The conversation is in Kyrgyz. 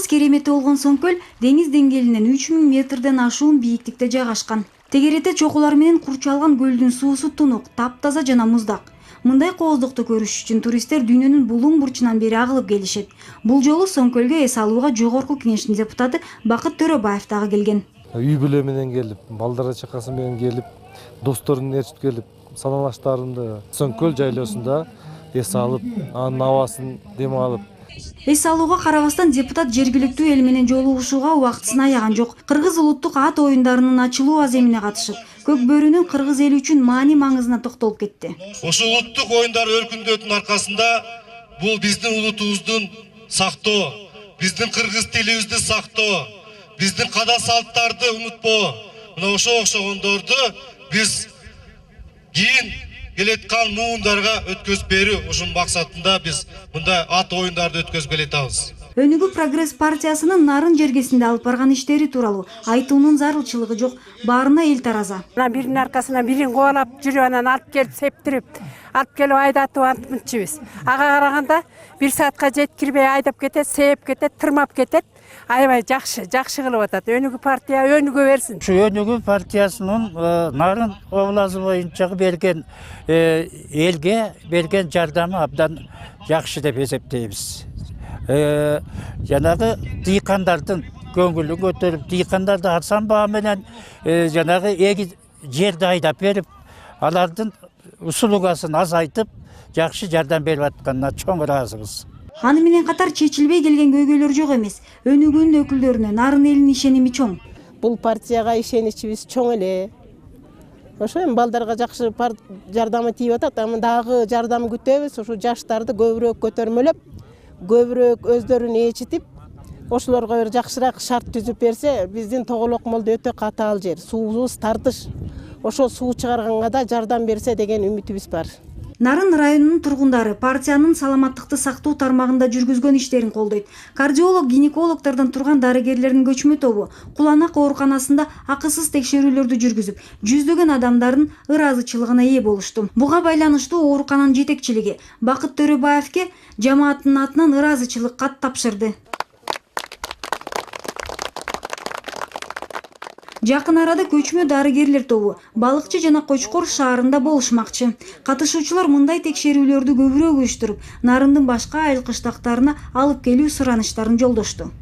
керемети болгон Соңкөл деңиз деңгээлинен 3000 метрден ашуун бийиктикте жайгашкан. Тегерете чокулар менен курчалган көлдүн суусу тунук, таптаза жана муздак. Мындай кооздукту көрүш үчүн туристтер дүйнөнүн булуң бурчунан бери агылып келишет. Бул жолу Соңкөлгө эс алууга Жогорку Кеңештин депутаты Бакыт Төрөбаев дагы келген. Үй бүлө менен келип, балдара чакасы менен келип, досторун ээрчип келип, саналаштарымды Соңкөл жайлоосунда эс алып, анын абасын дем алып. Эс алууга карабастан депутат жергиликтүү эл менен жолугушууга убактысын аяган жок. Кыргыз улуттук ат оюндарынын ачылуу аземине катышып, көк бөрүнүн кыргыз эли үчүн маани маңызына токтолуп кетти. Ошо улуттук оюндар өркүндөтүнүн аркасында бул биздин улутубуздун сактоо, биздин кыргыз тилибизди сактоо, биздин када салттарды унутпоо. Мына ошо окшогондорду биз кийин келеткан муундарга өткөзүп берүү ушун максатында биз мындай ат оюндарды өткөзүп келатабыз. Өнүгүү прогресс партиясынын Нарын жергесинде алып барган иштери тууралуу айтуунун зарылчылыгы жок, баарына эл тараза. Биринин аркасынан бирин кубалап жүрүп анан алып келип септирип, алып келип айдатып антмынчыбыз. Ага караганда 1 саатка жеткирбей айдап кетет, сээп кетет, тырмап кетет. Аябай жакшы кылып атат. Өнүгүү партия өнүгө берсин. Ушу Өнүгүү партиясынын Нарын областы боюнча берген элге берген жардамы абдан жакшы деп эсептейбиз. Жанагы дыйкандардын көңүлүн көтөрүп, дыйкандарды арзан баа менен жанагы эги жерди айдап берип, алардын услугасын азайтып, жакшы жардам берип атканына чоң ыраазыбыз. Аны менен катар чечилбей келген көйгөйлөр жок эмес. Өнүгүүнүн өкүлдөрүнө Нарын элинин ишеними чоң. Бул партияга ишеничибиз чоң эле. Ошо эми балдарга жакшы жардамы тийип атат, аны дагы жардам күтөбүз. Ушу жаштарды көбүрөөк көтөрмөлөп, көбүрөөк өздөрүн ээчитип, ошолорго бир жакшыраак шарт түзүп берсе, биздин Тоголок молдо өтө катаал жер, суубуз тартыш. Ошо суу чыгарганга да жардам берсе деген үмүтүбүз бар. Нарын районунун тургундары партиянын саламаттыкты сактоо тармагында жүргүзгөн иштерин колдойт. Кардиолог, гинекологтордон турган дарыгерлердин көчмө тобу Куланак ооруканасында акысыз текшерүүлөрдү жүргүзүп, жүздөгөн адамдардын ыраазычылыгына ээ болушту. Буга байланыштуу оорукананын жетекчилиги Бакыт Төрөбаевке жамааттын атынан ыраазычылык кат тапшырды. Жакын арада көчмө дарыгерлер тобу Балыкчы жана Кочкор шаарында болушмакчы. Катышуучулар мындай текшерүүлөрдү көбүрөөк уюштуруп, Нарындын башка айыл кыштактарына алып келүү сураныштарын жолдошту.